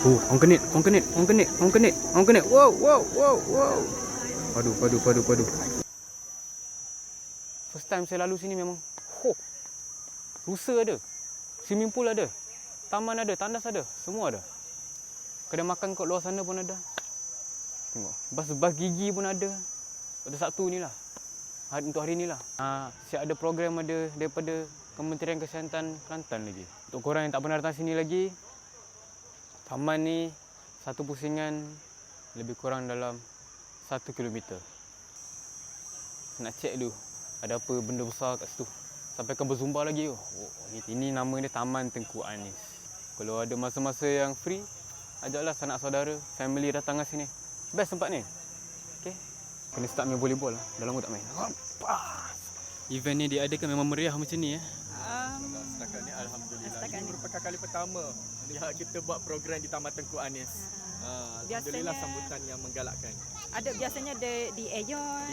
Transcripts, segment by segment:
Orang kenit, orang kenit, orang kenit, orang kenit, orang kenit. Wow, wow, wow, wow. Padu, padu, padu, padu. First time saya lalu sini memang. Rusa ada. Swimming pool ada. Taman ada, tandas ada, semua ada. Kedai makan kat luar sana pun ada. Tengok, bas gigi pun ada. Pada Sabtu ni lah. Untuk hari ni lah. Siap ada program ada daripada Kementerian Kesihatan Kelantan lagi. Untuk korang yang tak pernah datang sini lagi, taman ni satu pusingan lebih kurang dalam 1 kilometer. Nak cek dulu ada apa benda besar kat situ. Sampai kan berzumba lagi. Ini nama dia Taman Tengku. Kalau ada masa-masa yang free, ajaklah sanak saudara, family datang ke sini. Best tempat ni. Okay. Kena start main volleyball lah. Dah lama tak main. Event ni diadakan memang meriah macam ni. Setakat ni Alhamdulillah. Ini merupakan kali pertama kita buat program di Taman Tengku Anis. Alhamdulillah sambutan yang menggalakkan. Ada biasanya di Aeon.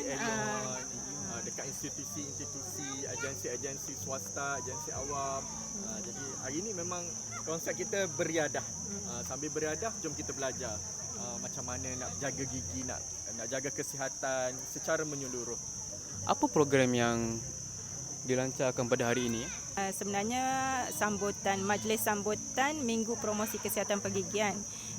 Dekat institusi-institusi, agensi-agensi swasta, agensi awam. Jadi hari ini memang konsep kita beriadah. Sambil beriadah, jom kita belajar macam mana nak jaga gigi, nak jaga kesihatan secara menyeluruh. Apa program yang dilancarkan pada hari ini? Sebenarnya majlis sambutan Minggu Promosi Kesihatan Pergigian.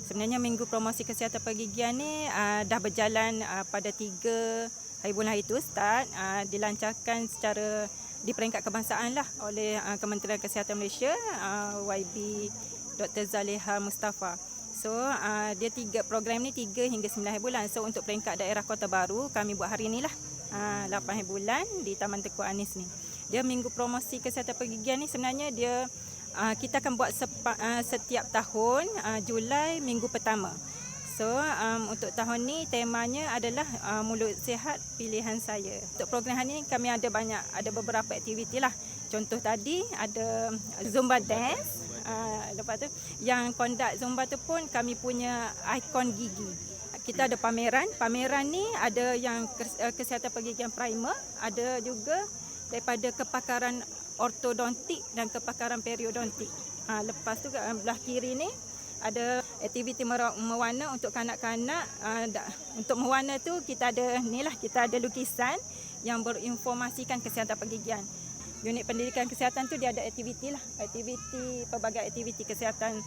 Sebenarnya Minggu Promosi Kesihatan Pergigian ni dah berjalan pada 3 hari bulan itu start, dilancarkan secara di peringkat kebangsaan lah oleh Kementerian Kesihatan Malaysia, YB Dr. Zaliha Mustafa. So dia program ni 3 hingga 9 hari bulan. So untuk peringkat daerah Kota Baru kami buat hari ni lah, 8 hari bulan di Taman Tengku Anis ni. Dia Minggu Promosi Kesihatan Pergigian ni sebenarnya dia kita akan buat setiap tahun Julai minggu pertama. So untuk tahun ni temanya adalah mulut sihat pilihan saya. Untuk program hari ni kami ada beberapa aktiviti lah. Contoh tadi ada Zumba dance. Lepas tu yang conduct Zumba tu pun kami punya ikon gigi. Kita ada pameran. Pameran ni ada yang kesihatan pergigian primer, ada juga daripada kepakaran ortodontik dan kepakaran periodontik. Lepas tu belah kiri ni ada aktiviti mewarna untuk kanak-kanak. Untuk mewarna tu kita ada lukisan yang berinformasikan kesihatan pergigian. Unit pendidikan kesihatan tu dia ada pelbagai aktiviti kesihatan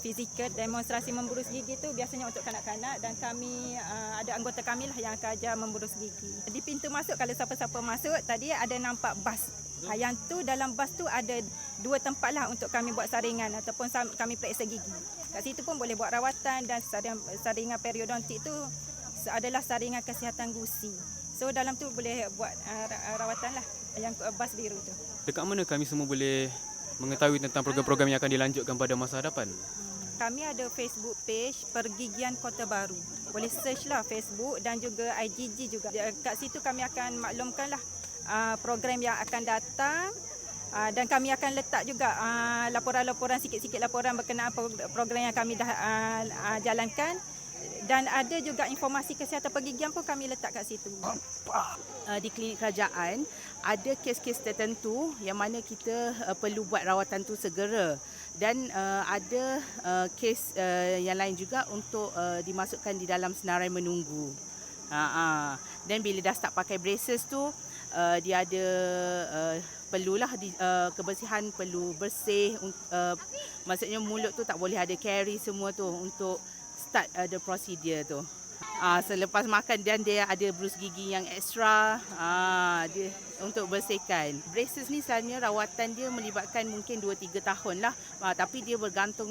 fizikal, demonstrasi memburus gigi tu biasanya untuk kanak-kanak, dan kami ada anggota kami lah yang akan ajar memburus gigi. Di pintu masuk kalau siapa-siapa masuk tadi ada nampak bas. Yang tu dalam bas tu ada 2 tempat lah untuk kami buat saringan ataupun kami periksa gigi. Kat situ pun boleh buat rawatan, dan saringan periodontik tu adalah saringan kesihatan gusi. So dalam tu boleh buat rawatan lah, yang bas biru tu. Dekat mana kami semua boleh mengetahui tentang program-program yang akan dilanjutkan pada masa hadapan? Kami ada Facebook page Pergigian Kota Baru. Boleh search lah Facebook, dan juga IGG juga. Kat situ kami akan maklumkan lah program yang akan datang, dan kami akan letak juga laporan-laporan, sikit-sikit laporan berkenaan program yang kami dah jalankan. Dan ada juga informasi kesihatan pergigian pun kami letak kat situ. Di klinik kerajaan ada kes-kes tertentu yang mana kita perlu buat rawatan tu segera, dan ada kes yang lain juga untuk dimasukkan di dalam senarai menunggu. Dan bila dah start pakai braces tu, dia ada perlulah kebersihan, perlu bersih. Maksudnya mulut tu tak boleh ada caries semua tu untuk start the procedure tu. Selepas makan, dan dia ada brus gigi yang ekstra dia untuk bersihkan. Braces ni sebenarnya rawatan dia melibatkan mungkin 2-3 tahun lah, tapi dia bergantung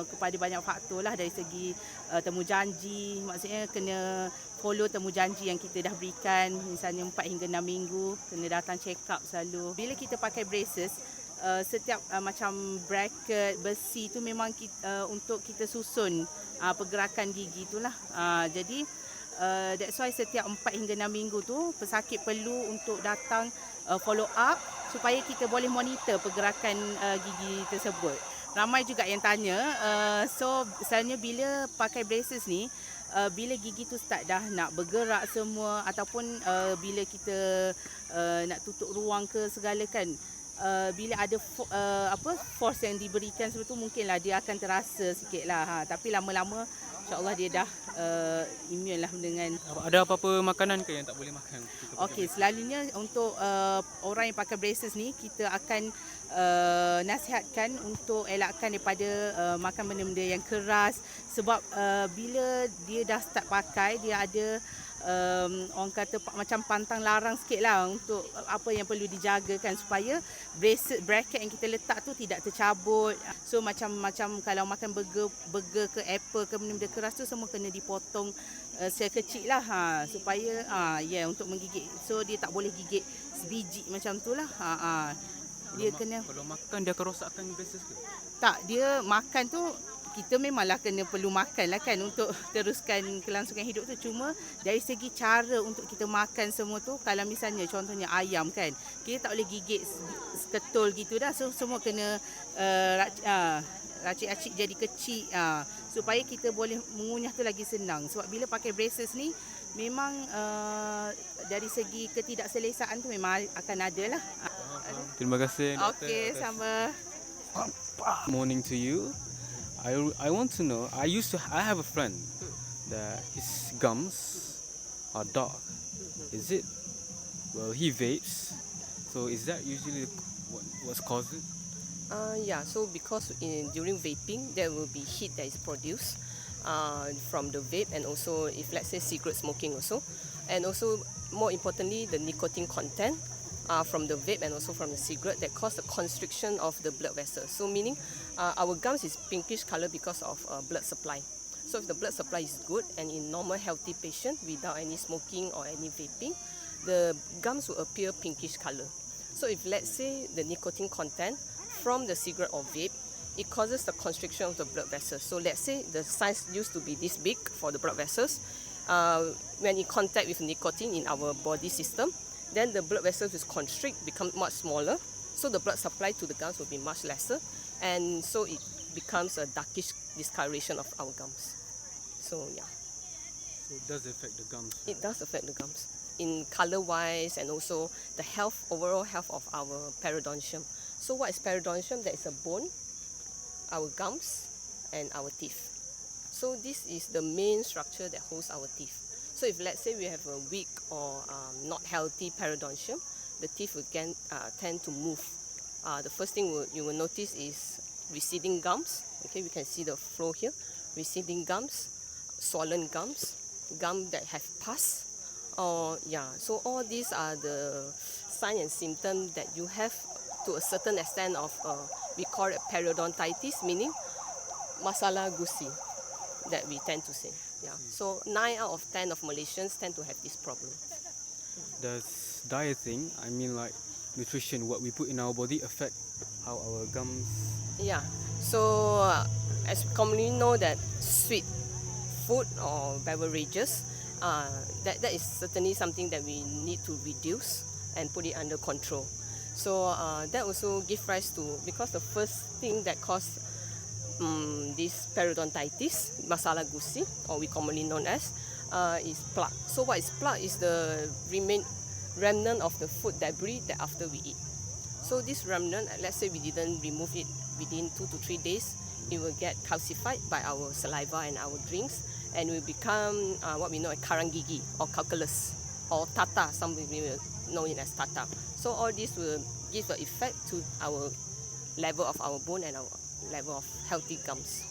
kepada banyak faktor lah, dari segi temujanji. Maksudnya kena follow temujanji yang kita dah berikan, misalnya 4 hingga 6 minggu kena datang check up selalu. Bila kita pakai braces, setiap macam bracket besi tu memang untuk kita susun pergerakan gigi itulah. Jadi that's why setiap 4 hingga 6 minggu tu pesakit perlu untuk datang follow up supaya kita boleh monitor pergerakan gigi tersebut. Ramai juga yang tanya, so sebenarnya bila pakai braces ni, bila gigi tu start dah nak bergerak semua, ataupun bila kita nak tutup ruang ke segala kan, bila ada force yang diberikan sebab tu mungkinlah dia akan terasa sikitlah. Tapi lama-lama insya-Allah dia dah immune lah dengan. Ada apa-apa makanan ke yang tak boleh makan? Okey, selalunya untuk orang yang pakai braces ni kita akan nasihatkan untuk elakkan daripada makan benda-benda yang keras sebab bila dia dah start pakai dia ada orang kata macam pantang larang sikit lah untuk apa yang perlu dijagakan supaya bracket yang kita letak tu tidak tercabut. So macam kalau makan burger ke apple ke benda-benda keras tu semua kena dipotong secara kecil lah supaya untuk menggigit. So dia tak boleh gigit sebiji macam tu lah. Dia kalau makan dia akan rosakkan braces ke? Tak, dia makan tu kita memanglah perlu makan lah kan untuk teruskan kelangsungan hidup tu. Cuma dari segi cara untuk kita makan semua tu, kalau misalnya contohnya ayam kan, kita tak boleh gigit seketul gitu dah. So semua kena racik-racik jadi kecil supaya kita boleh mengunyah tu lagi senang. Sebab bila pakai braces ni memang dari segi ketidakselesaan tu memang akan ada lah. Terima kasih. Okey, sama. Morning to you. I want to know. I have a friend that his gums are dark. Is it? Well, he vapes. So is that usually what's caused it? Yeah. So because during vaping there will be heat that is produced from the vape, and also if let's say cigarette smoking also, and also more importantly the nicotine content from the vape and also from the cigarette that cause the constriction of the blood vessels. So meaning our gums is pinkish color because of blood supply. So if the blood supply is good and in normal healthy patient without any smoking or any vaping, the gums will appear pinkish color. So if let's say the nicotine content from the cigarette or vape, it causes the constriction of the blood vessels. So let's say the size used to be this big for the blood vessels. When in contact with nicotine in our body system, then the blood vessels will constrict, become much smaller. So the blood supply to the gums will be much lesser, and so it becomes a darkish discoloration of our gums. So yeah. So it does affect the gums. It does affect the gums in color wise and also the overall health of our periodontium. So what is periodontium? That is a bone, our gums and our teeth. So this is the main structure that holds our teeth. So if let's say we have a weak or not healthy periodontium, the teeth will tend to move. The first thing you will notice is receding gums. Okay, we can see the flow here. Receding gums, swollen gums, gum that have pus. So all these are the signs and symptoms that you have to a certain extent of we call it periodontitis, meaning masalah gusi that we tend to say. Yeah. So 9 out of 10 of Malaysians tend to have this problem. Does dieting, I mean like nutrition, what we put in our body, affect how our gums? Yeah. So as we commonly know that sweet food or beverages, that is certainly something that we need to reduce and put it under control. So that also gives rise to, because the first thing that causes this periodontitis, masalah gusi, or we commonly known as, is plaque. So what is plaque? Is the remnant of the food debris that after we eat. So this remnant, let's say we didn't remove it within 2 to 3 days, it will get calcified by our saliva and our drinks, and will become what we know as karang gigi or calculus or tata. Some people know it as tata. So all this will give an effect to our level of our bone and our level of healthy gums.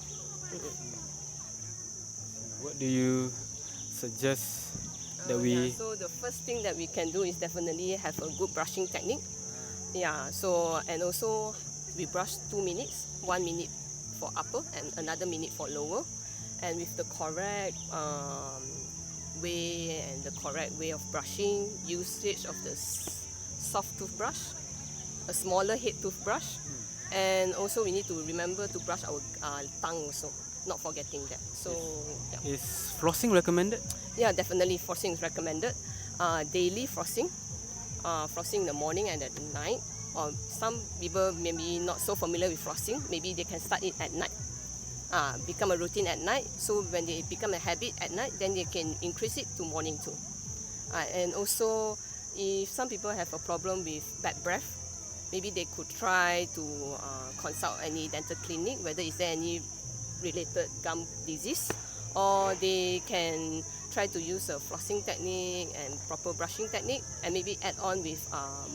What do you suggest that we? So the first thing that we can do is definitely have a good brushing technique. Yeah. So and also we brush 2 minutes, 1 minute for upper and another minute for lower, and with the correct way and the correct way of brushing, usage of the soft toothbrush, a smaller head toothbrush. And also we need to remember to brush our tongue also, not forgetting that. So yeah. Is flossing recommended? Yeah, definitely flossing is recommended. Daily flossing, flossing in the morning and at night. Or some people maybe not so familiar with flossing, maybe they can start it at night. Become a routine at night. So when they become a habit at night, then they can increase it to morning too. And also, if some people have a problem with bad breath, maybe they could try to consult any dental clinic, whether is there any related gum disease, or they can try to use a flossing technique and proper brushing technique, and maybe add on with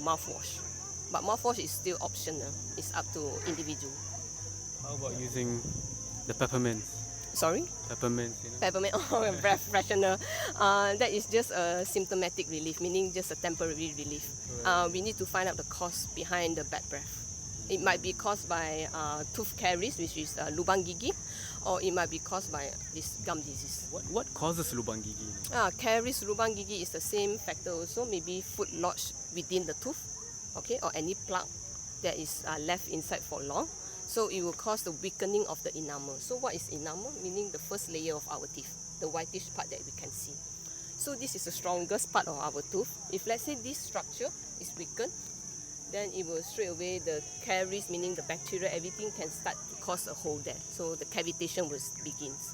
mouthwash. But mouthwash is still optional. It's up to individual. How about using the peppermint? Sorry? Peppermint, you know? Peppermint or breath freshener. That is just a symptomatic relief, meaning just a temporary relief. We need to find out the cause behind the bad breath. It might be caused by tooth caries, which is lubang gigi, or it might be caused by this gum disease. What causes lubang gigi? Caries, lubang gigi is the same factor also, maybe food lodged within the tooth, okay, or any plaque that is left inside for long. So it will cause the weakening of the enamel. So what is enamel? Meaning the first layer of our teeth, the whitish part that we can see. So this is the strongest part of our tooth. If let's say this structure is weakened, then it will straight away, the caries, meaning the bacteria, everything can start to cause a hole there. So the cavitation will begins.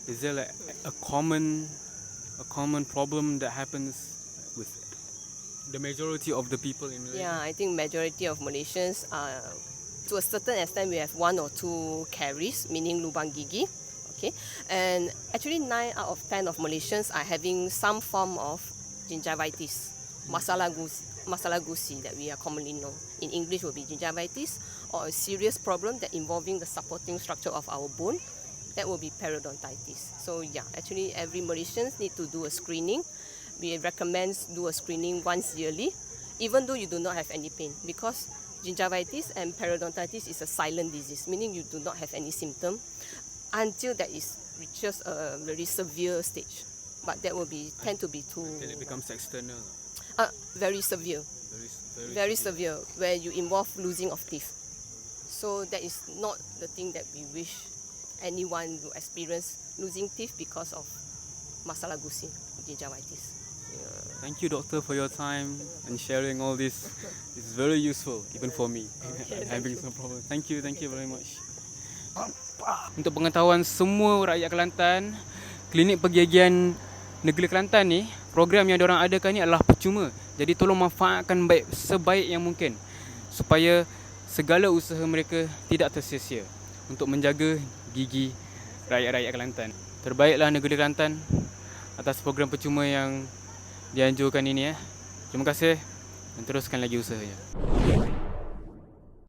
Is there like a common problem that happens with the majority of the people in Malaysia? Yeah, I think majority of Malaysians to a certain extent we have 1 or 2 caries, meaning lubang gigi. Okay, and actually 9 out of 10 of Malaysians are having some form of gingivitis, masalah gusi that we are commonly know. In English will be gingivitis, or a serious problem that involving the supporting structure of our bone, that will be periodontitis. So yeah, actually every Malaysians need to do a screening. We recommend do a screening once yearly, even though you do not have any pain, because gingivitis and periodontitis is a silent disease, meaning you do not have any symptom until that is reaches a very severe stage. But that will be tend to be too Until it becomes external. very severe, very severe, where you involve losing of teeth. So that is not the thing that we wish anyone to experience, losing teeth because of masalah gusi, gingivitis. Thank you, doctor, for your time and sharing all this. It's very useful, even for me. Okay, Having some problem. Thank you very much. Untuk pengetahuan semua rakyat Kelantan, klinik pergigian negeri Kelantan ni, program yang diorang adakan ni adalah percuma. Jadi tolong manfaatkan sebaik yang mungkin supaya segala usaha mereka tidak tersia-sia untuk menjaga gigi rakyat-rakyat Kelantan. Terbaiklah negeri Kelantan atas program percuma yang dianjurkan ini. Terima kasih dan teruskan lagi usahanya.